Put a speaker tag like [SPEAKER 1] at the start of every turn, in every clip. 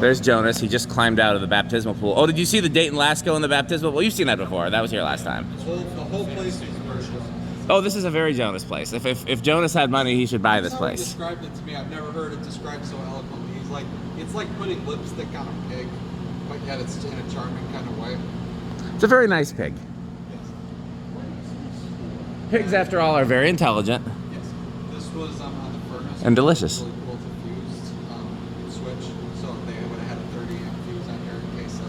[SPEAKER 1] There's Jonas. He just climbed out of the baptismal pool. Oh, did you see the Dayton Lasco in the baptismal? Well, you've seen that before. That was here last time.
[SPEAKER 2] The whole place is commercial.
[SPEAKER 1] Oh, this is a very Jonas place. If Jonas had money, he should buy this place.
[SPEAKER 2] He described it to me. I've never heard it described so eloquently. He's like, it's like putting lipstick on a pig, but yet it's in a charming kind of way.
[SPEAKER 1] It's a very nice pig.
[SPEAKER 2] Yes.
[SPEAKER 1] Pigs, after all, are very intelligent.
[SPEAKER 2] Yes. This was on the furnace.
[SPEAKER 1] And delicious.
[SPEAKER 2] Really cool to fuse switch, so they would have had a 30 amp fuse on here in case it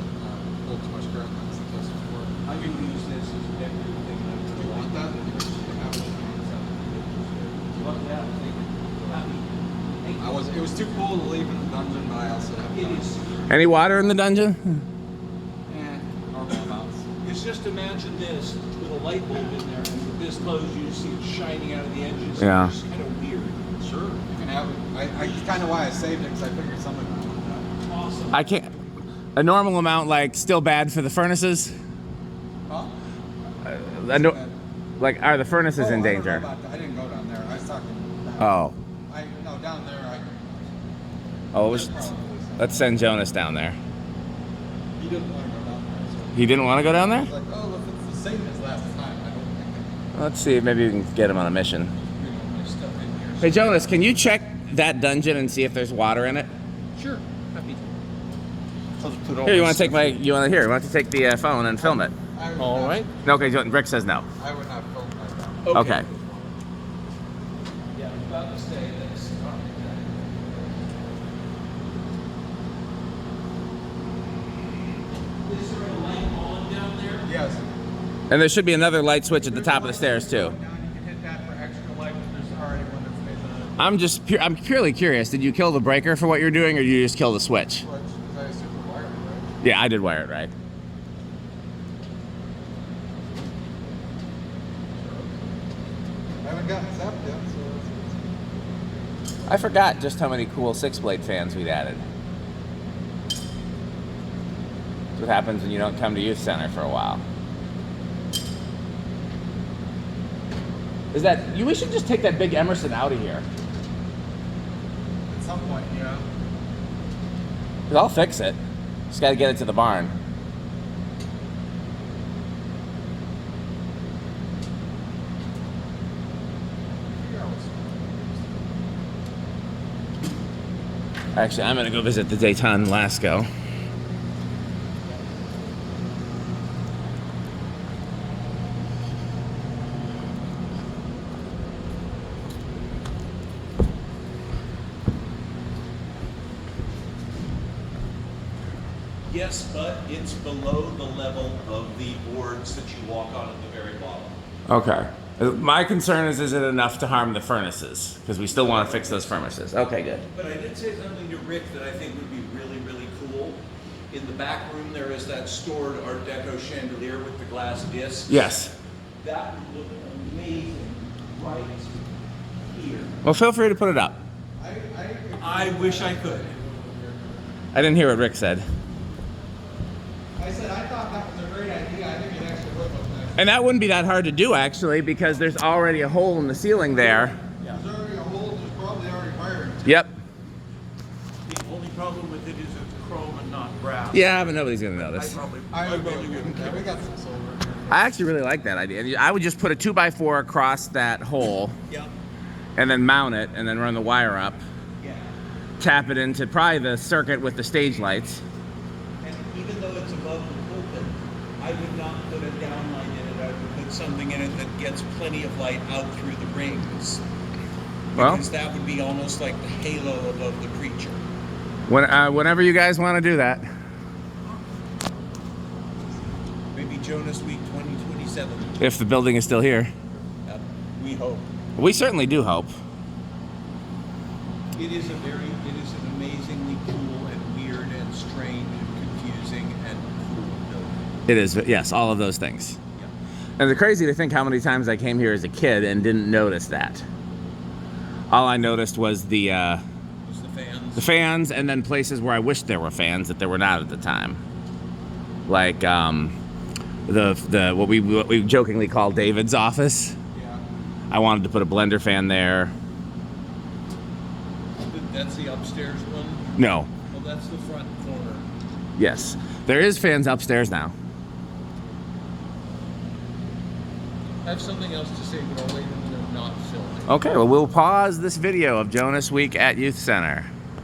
[SPEAKER 2] pulled too much current. That's the closest for it.
[SPEAKER 3] I can use this as a decorative thing.
[SPEAKER 2] Do you want that? It was too cool to leave in the dungeon, but I also have done.
[SPEAKER 1] Any water in the dungeon?
[SPEAKER 2] Normal amounts.
[SPEAKER 3] It's just imagine this with a light bulb in there, and with this close, you see it shining out of the edges.
[SPEAKER 1] Yeah.
[SPEAKER 3] It's kind of weird.
[SPEAKER 2] Sure, you can have it. I kind of why I saved it because I figured someone would want that.
[SPEAKER 3] Awesome.
[SPEAKER 1] I can't. A normal amount, like, still bad for the furnaces?
[SPEAKER 2] Huh?
[SPEAKER 1] Like, are the furnaces in danger?
[SPEAKER 2] I didn't go down there. I was talking.
[SPEAKER 1] Oh.
[SPEAKER 2] No, down there.
[SPEAKER 1] Oh, let's send Jonas down there.
[SPEAKER 2] He didn't want to go down there. So
[SPEAKER 1] He didn't want to go down there?
[SPEAKER 2] I was like, oh, if it's the same as last time, I don't think
[SPEAKER 1] Let's see if maybe we can get him on a mission.
[SPEAKER 2] there's stuff in here.
[SPEAKER 1] Hey, Jonas, can you check that dungeon and see if there's water in it?
[SPEAKER 2] Sure, happy to.
[SPEAKER 1] Here, you want to take the phone and film it?
[SPEAKER 3] All right.
[SPEAKER 1] No, okay, Rick says no.
[SPEAKER 2] I would not film like that.
[SPEAKER 1] Okay.
[SPEAKER 3] Yeah, I'm about to say this. Is there a light on down there?
[SPEAKER 2] Yes.
[SPEAKER 1] And there should be another light switch at the top of the stairs, too.
[SPEAKER 2] Down, you can hit that for extra light, but there's already one that's made
[SPEAKER 1] I'm purely curious. Did you kill the breaker for what you're doing, or did you just kill the switch?
[SPEAKER 2] Because I assume the wire, right?
[SPEAKER 1] Yeah, I did wire it right.
[SPEAKER 2] I haven't gotten zapped yet, so
[SPEAKER 1] I forgot just how many cool 6-blade fans we'd added. That's what happens when you don't come to youth center for a while. We should just take that big Emerson out of here.
[SPEAKER 2] at some point, yeah.
[SPEAKER 1] 'Cause I'll fix it. Just got to get it to the barn. Actually, I'm going to go visit the Dayton Lasco.
[SPEAKER 3] Yes, but it's below the level of the boards that you walk on at the very bottom.
[SPEAKER 1] Okay. My concern is it enough to harm the furnaces? Because we still want to fix those furnaces. Okay, good.
[SPEAKER 3] But I did say something to Rick that I think would be really, really cool. In the back room, there is that stored Art Deco chandelier with the glass discs.
[SPEAKER 1] Yes.
[SPEAKER 3] That would look amazing right here.
[SPEAKER 1] Well, feel free to put it up.
[SPEAKER 3] I wish I could.
[SPEAKER 1] I didn't hear what Rick said.
[SPEAKER 2] I said I thought that was a great idea. I think it actually would look nice.
[SPEAKER 1] And that wouldn't be that hard to do, actually, because there's already a hole in the ceiling there.
[SPEAKER 2] There's already a hole. There's probably already wiring.
[SPEAKER 1] Yep.
[SPEAKER 3] The only problem with it is it's chrome and not brass.
[SPEAKER 1] Yeah, but nobody's going to notice.
[SPEAKER 2] I probably wouldn't care. We got some silver in here.
[SPEAKER 1] I actually really like that idea. I would just put a 2x4 across that hole
[SPEAKER 3] Yeah.
[SPEAKER 1] and then mount it and then run the wire up.
[SPEAKER 3] Yeah.
[SPEAKER 1] Tap it into probably the circuit with the stage lights.
[SPEAKER 3] And even though it's above the pulpit, I would not put a downlight in it. I would put something in it that gets plenty of light out through the rings.
[SPEAKER 1] Well,
[SPEAKER 3] Because that would be almost like the halo above the preacher.
[SPEAKER 1] whenever you guys want to do that.
[SPEAKER 3] Maybe Jonasweek 2027.
[SPEAKER 1] If the building is still here.
[SPEAKER 3] We hope.
[SPEAKER 1] We certainly do hope.
[SPEAKER 3] It is an amazingly cool and weird and strange and confusing and cool building.
[SPEAKER 1] It is, yes, all of those things.
[SPEAKER 3] Yeah.
[SPEAKER 1] And it's crazy to think how many times I came here as a kid and didn't notice that. All I noticed was the
[SPEAKER 3] Just the fans.
[SPEAKER 1] fans, and then places where I wished there were fans that there were not at the time. Like the what we jokingly call David's office.
[SPEAKER 2] Yeah.
[SPEAKER 1] I wanted to put a blender fan there.
[SPEAKER 3] That's the upstairs one.
[SPEAKER 1] No,
[SPEAKER 3] Well, That's the front corner.
[SPEAKER 1] Yes. There is fans upstairs now.
[SPEAKER 3] I have something else to say, but I'll wait until they're not filming.
[SPEAKER 1] Okay, well, we'll pause this video of Jonasweek at Youth Center.